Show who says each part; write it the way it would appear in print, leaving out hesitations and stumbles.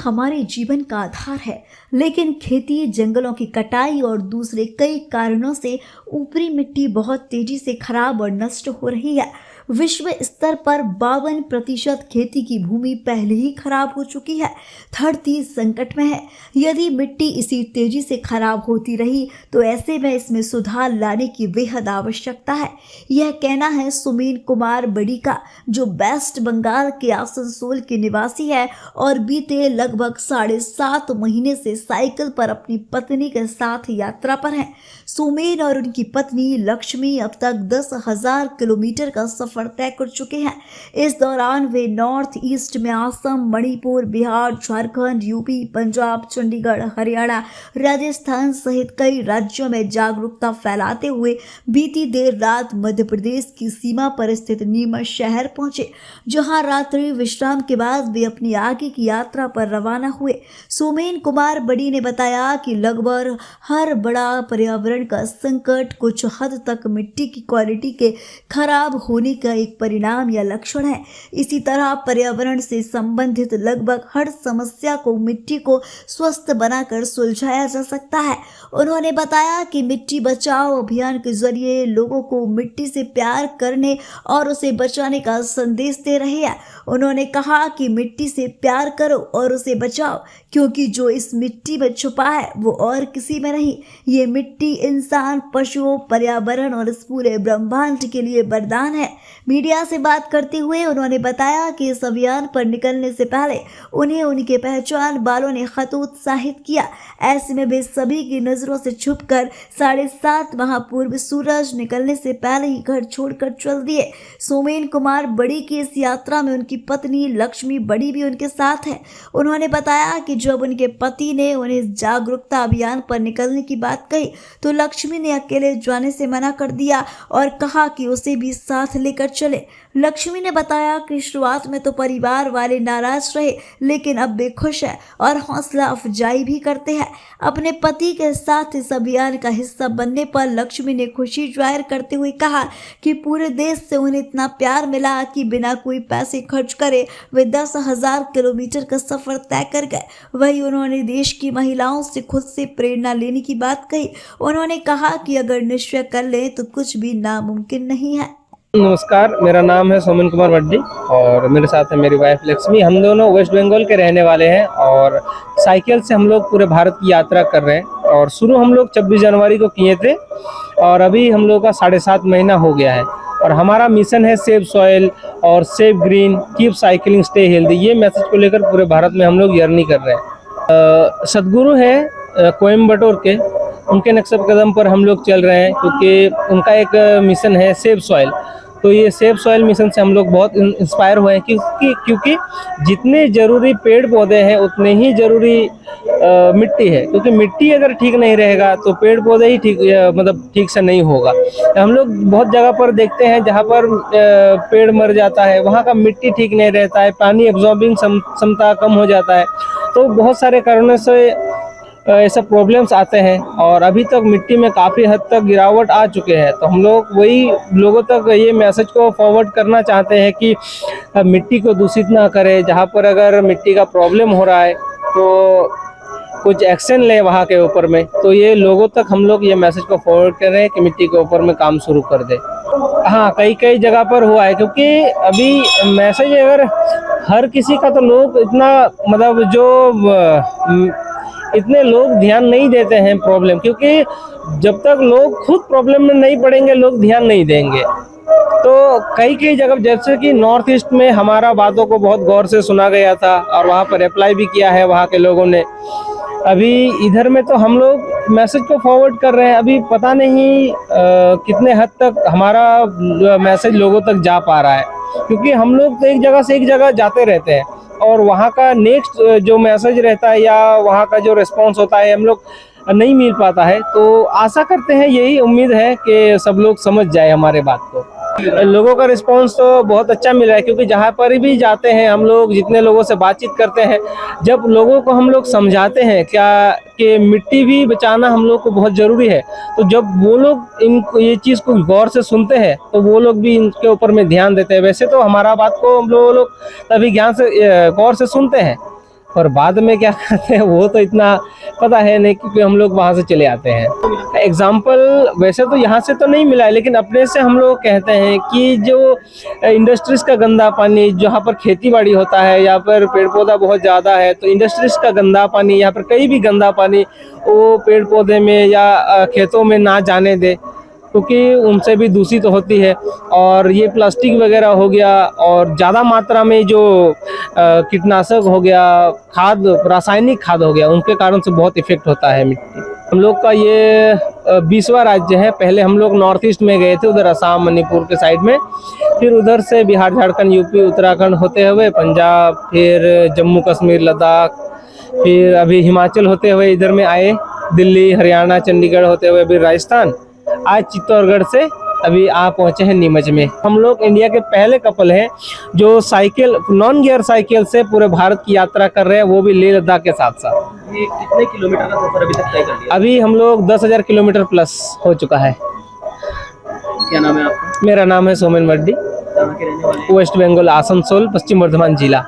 Speaker 1: हमारे जीवन का आधार है, लेकिन खेती, जंगलों की कटाई और दूसरे कई कारणों से ऊपरी मिट्टी बहुत तेजी से खराब और नष्ट हो रही है। विश्व स्तर पर 52% खेती की भूमि पहले ही खराब हो चुकी है। धरती संकट में है। यदि मिट्टी इसी तेजी से खराब होती रही तो ऐसे में इसमें सुधार लाने की बेहद आवश्यकता है। यह कहना है सुमीन कुमार बड़ी का, जो वेस्ट बंगाल के आसनसोल के निवासी है और बीते लगभग 7.5 महीने से साइकिल पर अपनी पत्नी के साथ यात्रा पर हैं। सुमीन और उनकी पत्नी लक्ष्मी अब तक 10,000 किलोमीटर का सफर तय कर चुके हैं। इस दौरान वे नॉर्थ ईस्ट में असम, मणिपुर, बिहार, झारखंड, यूपी, पंजाब, चंडीगढ़, हरियाणा, राजस्थान सहित कई राज्यों में जागरूकता फैलाते हुए बीती देर रात मध्य प्रदेश की सीमा पर स्थित नीमच शहर पहुंचे, जहां रात्रि विश्राम के बाद वे अपनी आगे की यात्रा पर रवाना हुए। सुमीन कुमार बड़ी ने बताया कि लगभग हर बड़ा पर्यावरण का संकट कुछ हद तक मिट्टी की क्वालिटी के खराब होने का एक परिणाम या लक्षण है। इसी तरह पर्यावरण से संबंधित लगभग हर समस्या को मिट्टी को स्वस्थ बनाकर सुलझाया जा सकता है। उन्होंने बताया कि मिट्टी बचाओ अभियान के जरिए लोगों को मिट्टी से प्यार करने और उसे बचाने का संदेश दे रहे हैं। उन्होंने कहा कि मिट्टी से प्यार करो और उसे बचाओ, क्योंकि जो इस मिट्टी में छुपा है वो और किसी में नहीं। ये मिट्टी इंसान, पशुओं, पर्यावरण और इस पूरे ब्रह्मांड के लिए वरदान है। मीडिया से बात करते हुए उन्होंने बताया कि इस अभियान पर निकलने से पहले उन्हें उनके पहचान वालों ने खत उत्साहित किया। ऐसे में वे सभी की नजरों से छुपकर 7.5 माह पूर्व सूरज निकलने से पहले ही घर छोड़कर चल दिए। सुमीन कुमार बड़ी की इस यात्रा में उनकी पत्नी लक्ष्मी बड़ी भी उनके साथ है। उन्होंने बताया कि जब उनके पति ने उन्हें जागरूकता अभियान पर निकलने की बात कही तो लक्ष्मी ने अकेले जाने से मना कर दिया और कहा कि उसे भी साथ लेकर चले। लक्ष्मी ने बताया कि शुरुआत में तो परिवार वाले नाराज रहे, लेकिन अब वे खुश हैं और हौसला अफजाई भी करते हैं। अपने पति के साथ इस अभियान का हिस्सा बनने पर लक्ष्मी ने खुशी जाहिर करते हुए कहा कि पूरे देश से उन्हें इतना प्यार मिला कि बिना कोई पैसे खर्च करे वे 10,000 किलोमीटर का सफर तय कर गए। वही उन्होंने देश की महिलाओं से खुद से प्रेरणा लेने की बात कही। उन्होंने कहा कि अगर निश्चय कर ले तो कुछ भी नामुमकिन नहीं है।
Speaker 2: नमस्कार, मेरा नाम है सुमीन कुमार बड्डी और मेरे साथ है मेरी वाइफ लक्ष्मी। हम दोनों वेस्ट बंगाल के रहने वाले हैं और साइकिल से हम लोग पूरे भारत की यात्रा कर रहे हैं। और शुरू हम लोग 26 जनवरी को किए थे और अभी हम लोग का 7.5 महीना हो गया है। और हमारा मिशन है सेव सॉइल और save green, keep cycling, stay healthy. ये मैसेज को लेकर पूरे भारत में हम लोग जर्नी कर रहे हैं। सदगुरु है कोयम्बटूर के, उनके नक्शे कदम पर हम लोग चल रहे हैं, क्योंकि उनका एक मिशन है सेव सॉइल। तो ये सेव सॉइल मिशन से हम लोग बहुत इंस्पायर हुए हैं, क्योंकि जितने ज़रूरी पेड़ पौधे हैं उतने ही ज़रूरी मिट्टी है। क्योंकि मिट्टी अगर ठीक नहीं रहेगा तो पेड़ पौधे ही ठीक से नहीं होगा। हम लोग बहुत जगह पर देखते हैं जहाँ पर पेड़ मर जाता है, वहाँ का मिट्टी ठीक नहीं रहता है, पानी एब्जॉर्बिंग क्षमता कम हो जाता है। तो बहुत सारे कारणों से ऐसा प्रॉब्लम्स आते हैं और अभी तक मिट्टी में काफ़ी हद तक गिरावट आ चुके हैं। तो हम लोग वही लोगों तक ये मैसेज को फॉरवर्ड करना चाहते हैं कि मिट्टी को दूषित ना करें। जहाँ पर अगर मिट्टी का प्रॉब्लम हो रहा है तो कुछ एक्शन ले वहाँ के ऊपर में। तो ये लोगों तक हम लोग ये मैसेज को फॉरवर्ड कर रहे हैं कि मिट्टी के ऊपर में काम शुरू कर दे। हाँ, कई जगह पर हुआ है, क्योंकि अभी मैसेज अगर हर किसी का तो लोग इतने लोग ध्यान नहीं देते हैं प्रॉब्लम, क्योंकि जब तक लोग खुद प्रॉब्लम में नहीं पड़ेंगे लोग ध्यान नहीं देंगे। तो कई जगह जैसे कि नॉर्थ ईस्ट में हमारा बातों को बहुत गौर से सुना गया था और वहाँ पर अप्लाई भी किया है वहाँ के लोगों ने। अभी इधर में तो हम लोग मैसेज को फॉरवर्ड कर रहे हैं। अभी पता नहीं कितने हद तक हमारा मैसेज लोगों तक जा पा रहा है, क्योंकि हम लोग तो एक जगह से एक जगह जाते रहते हैं और वहाँ का नेक्स्ट जो मैसेज रहता है या वहाँ का जो रिस्पांस होता है हम लोग नहीं मिल पाता है। तो आशा करते हैं, यही उम्मीद है कि सब लोग समझ जाए हमारे बात को। लोगों का रिस्पांस तो बहुत अच्छा मिल रहा है, क्योंकि जहाँ पर भी जाते हैं हम लोग, जितने लोगों से बातचीत करते हैं, जब लोगों को हम लोग समझाते हैं क्या कि मिट्टी भी बचाना हम लोग को बहुत ज़रूरी है, तो जब वो लोग ये चीज़ को गौर से सुनते हैं तो वो लोग भी इनके ऊपर में ध्यान देते हैं। वैसे तो हमारा बात को हम लोग तभी गौर से सुनते हैं, और बाद में क्या करते हैं वो तो इतना पता है नहीं, क्योंकि हम लोग वहाँ से चले आते हैं। एग्जाम्पल वैसे तो यहाँ से तो नहीं मिला है, लेकिन अपने से हम लोग कहते हैं कि जो इंडस्ट्रीज का गंदा पानी, जहाँ पर खेती बाड़ी होता है, यहाँ पर पेड़ पौधा बहुत ज़्यादा है, तो इंडस्ट्रीज का गंदा पानी, यहाँ पर कहीं भी गंदा पानी वो पेड़ पौधे में या खेतों में ना जाने दे, क्योंकि उनसे भी दूषित होती है। और ये प्लास्टिक वगैरह हो गया और ज़्यादा मात्रा में जो कीटनाशक हो गया, खाद, रासायनिक खाद हो गया, उनके कारण से बहुत इफेक्ट होता है मिट्टी। हम लोग का ये 20वां राज्य है। पहले हम लोग नॉर्थ ईस्ट में गए थे, उधर असम मणिपुर के साइड में, फिर उधर से बिहार झारखंड यूपी उत्तराखंड होते हुए पंजाब, फिर जम्मू कश्मीर लद्दाख, फिर अभी हिमाचल होते हुए इधर में आए, दिल्ली हरियाणा चंडीगढ़ होते हुए अभी राजस्थान, आज चित्तौड़गढ़ से अभी आ पहुंचे हैं नीमच में। हम लोग इंडिया के पहले कपल हैं जो साइकिल, नॉन गियर साइकिल से पूरे भारत की यात्रा कर रहे हैं, वो भी लेह लद्दाख के साथ साथ।
Speaker 3: ये कितने किलोमीटर का सफर अभी तक तय कर लिया?
Speaker 2: अभी हम लोग 10,000 किलोमीटर प्लस हो चुका है।
Speaker 3: क्या नाम है आपका?
Speaker 2: मेरा नाम है सोमेन मड्डी,
Speaker 3: कहाँ के रहने वाले हैं?
Speaker 2: वेस्ट बंगाल, आसनसोल, पश्चिम बर्धमान जिला।